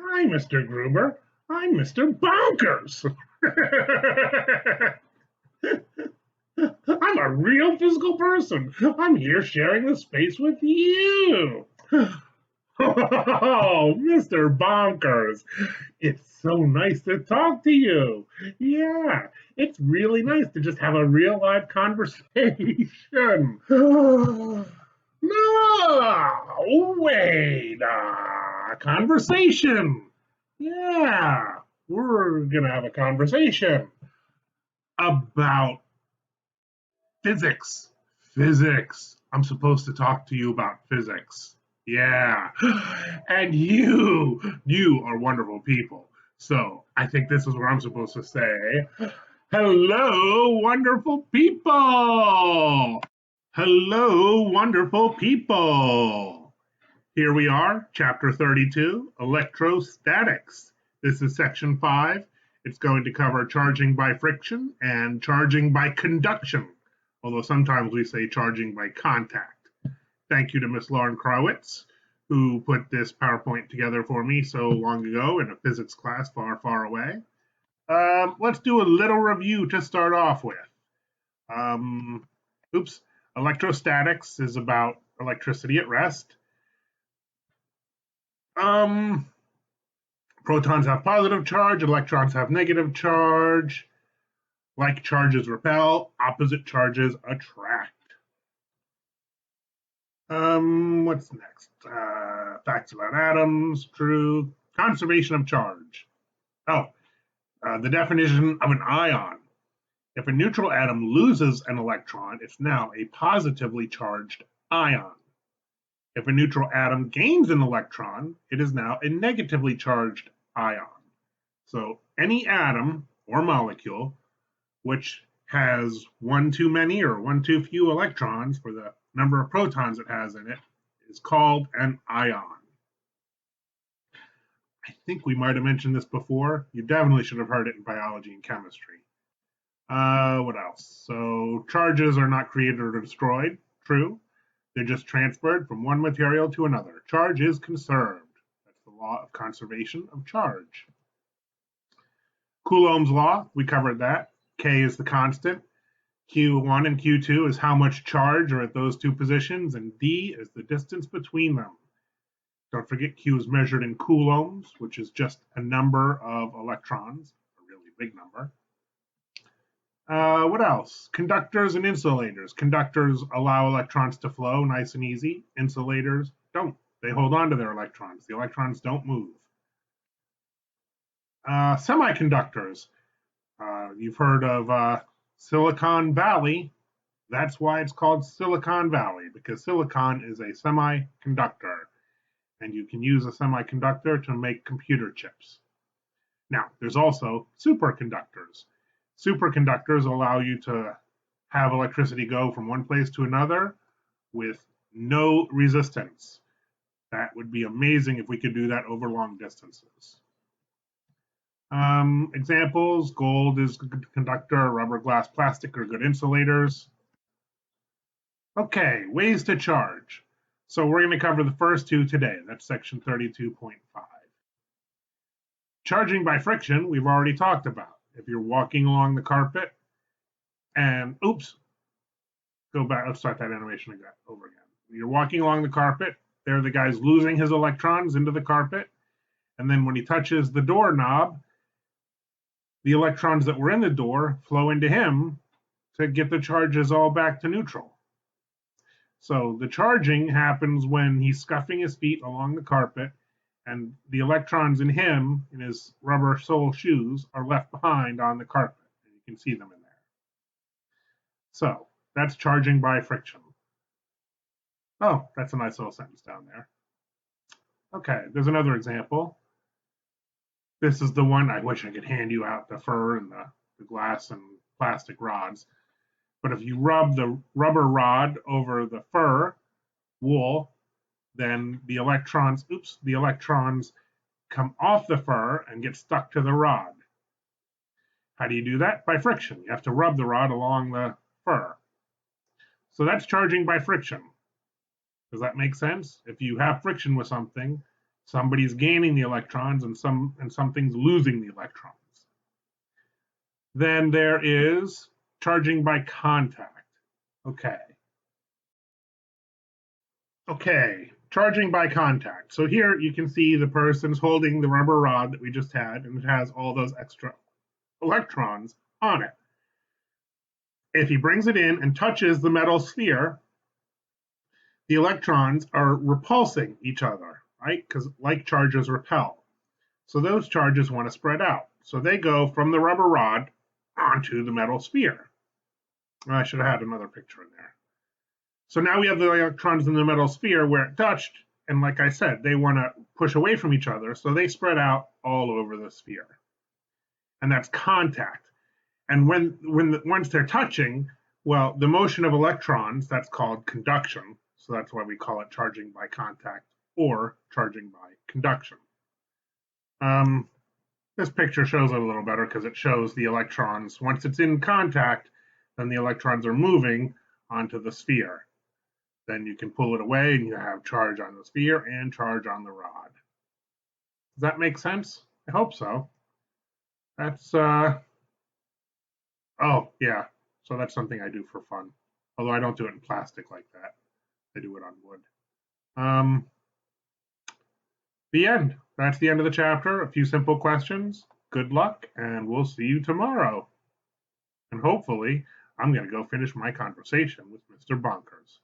Hi, Mr. Gruber. I'm Mr. Bonkers. I'm a real physical person. I'm here sharing the space with you. Oh, Mr. Bonkers. It's so nice to talk to you. Yeah, it's really nice to just have a real live conversation. No, wait, conversation. Yeah, we're gonna have a conversation about physics. Physics. I'm supposed to talk to you about physics. Yeah. And you are wonderful people. So I think this is what I'm supposed to say. Hello, wonderful people. Hello, wonderful people. Here we are, chapter 32, electrostatics. This is section 5. It's going to cover charging by friction and charging by conduction, although sometimes we say charging by contact. Thank you to Miss Lauren Krawitz, who put this PowerPoint together for me so long ago in a physics class far, far away. Let's do a little review to start off with. Um, oops, electrostatics is about electricity at rest. Um, Protons have positive charge, electrons have negative charge. Like charges repel, opposite charges attract. What's next? Facts about atoms, truth, conservation of charge. Oh, the definition of an ion. If a neutral atom loses an electron, it's now a positively charged ion. If a neutral atom gains an electron, it is now a negatively charged ion. So any atom or molecule which has one too many or one too few electrons for the number of protons it has in it is called an ion. I think we might have mentioned this before. You definitely should have heard it in biology and chemistry. What else? So charges are not created or destroyed. True. They're just transferred from one material to another. Charge is conserved. That's the law of conservation of charge. Coulomb's law, we covered that. K is the constant. Q1 and Q2 is how much charge are at those two positions, and D is the distance between them. Don't forget Q is measured in coulombs, which is just a number of electrons, a really big number. What else? Conductors and insulators. Conductors allow electrons to flow nice and easy. Insulators don't. They hold on to their electrons. The electrons don't move. Semiconductors. You've heard of Silicon Valley. That's why it's called Silicon Valley, because silicon is a semiconductor, and you can use a semiconductor to make computer chips. Now, there's also superconductors. Superconductors allow you to have electricity go from one place to another with no resistance. That would be amazing if we could do that over long distances. Examples, gold is a good conductor, rubber, glass, plastic are good insulators. Okay, ways to charge. So we're going to cover the first two today. That's section 32.5. Charging by friction, we've already talked about. If you're walking along the carpet and, oops, go back, let's start that animation again, over again. You're walking along the carpet, there the guy's losing his electrons into the carpet, and then when he touches the doorknob, the electrons that were in the door flow into him to get the charges all back to neutral. So the charging happens when he's scuffing his feet along the carpet, and the electrons in him, in his rubber sole shoes, are left behind on the carpet. And you can see them in there. So that's charging by friction. Oh, that's a nice little sentence down there. Okay, there's another example. This is the one I wish I could hand you out the fur and the glass and plastic rods. But if you rub the rubber rod over the fur wool, then the electrons come off the fur and get stuck to the rod. How do you do that? By friction. You have to rub the rod along the fur. So that's charging by friction. Does that make sense? If you have friction with something, Somebody's gaining the electrons and something's losing the electrons. Then there is charging by contact. Okay, charging by contact. So here you can see the person's holding the rubber rod that we just had, and it has all those extra electrons on it. If he brings it in and touches the metal sphere, the electrons are repulsing each other, right? Because like charges repel. So those charges want to spread out. So they go from the rubber rod onto the metal sphere. I should have had another picture in there. So now we have the electrons in the metal sphere where it touched, and like I said, they want to push away from each other, so they spread out all over the sphere. And that's contact. And once they're touching, well, the motion of electrons, that's called conduction. So that's why we call it charging by contact or charging by conduction. This picture shows it a little better because it shows the electrons. Once it's in contact, then the electrons are moving onto the sphere. Then you can pull it away and you have charge on the sphere and charge on the rod. Does that make sense? I hope so. That's, oh, yeah. So that's something I do for fun. Although I don't do it in plastic like that. I do it on wood. The end. That's the end of the chapter. A few simple questions. Good luck, and we'll see you tomorrow. And hopefully, I'm going to go finish my conversation with Mr. Bonkers.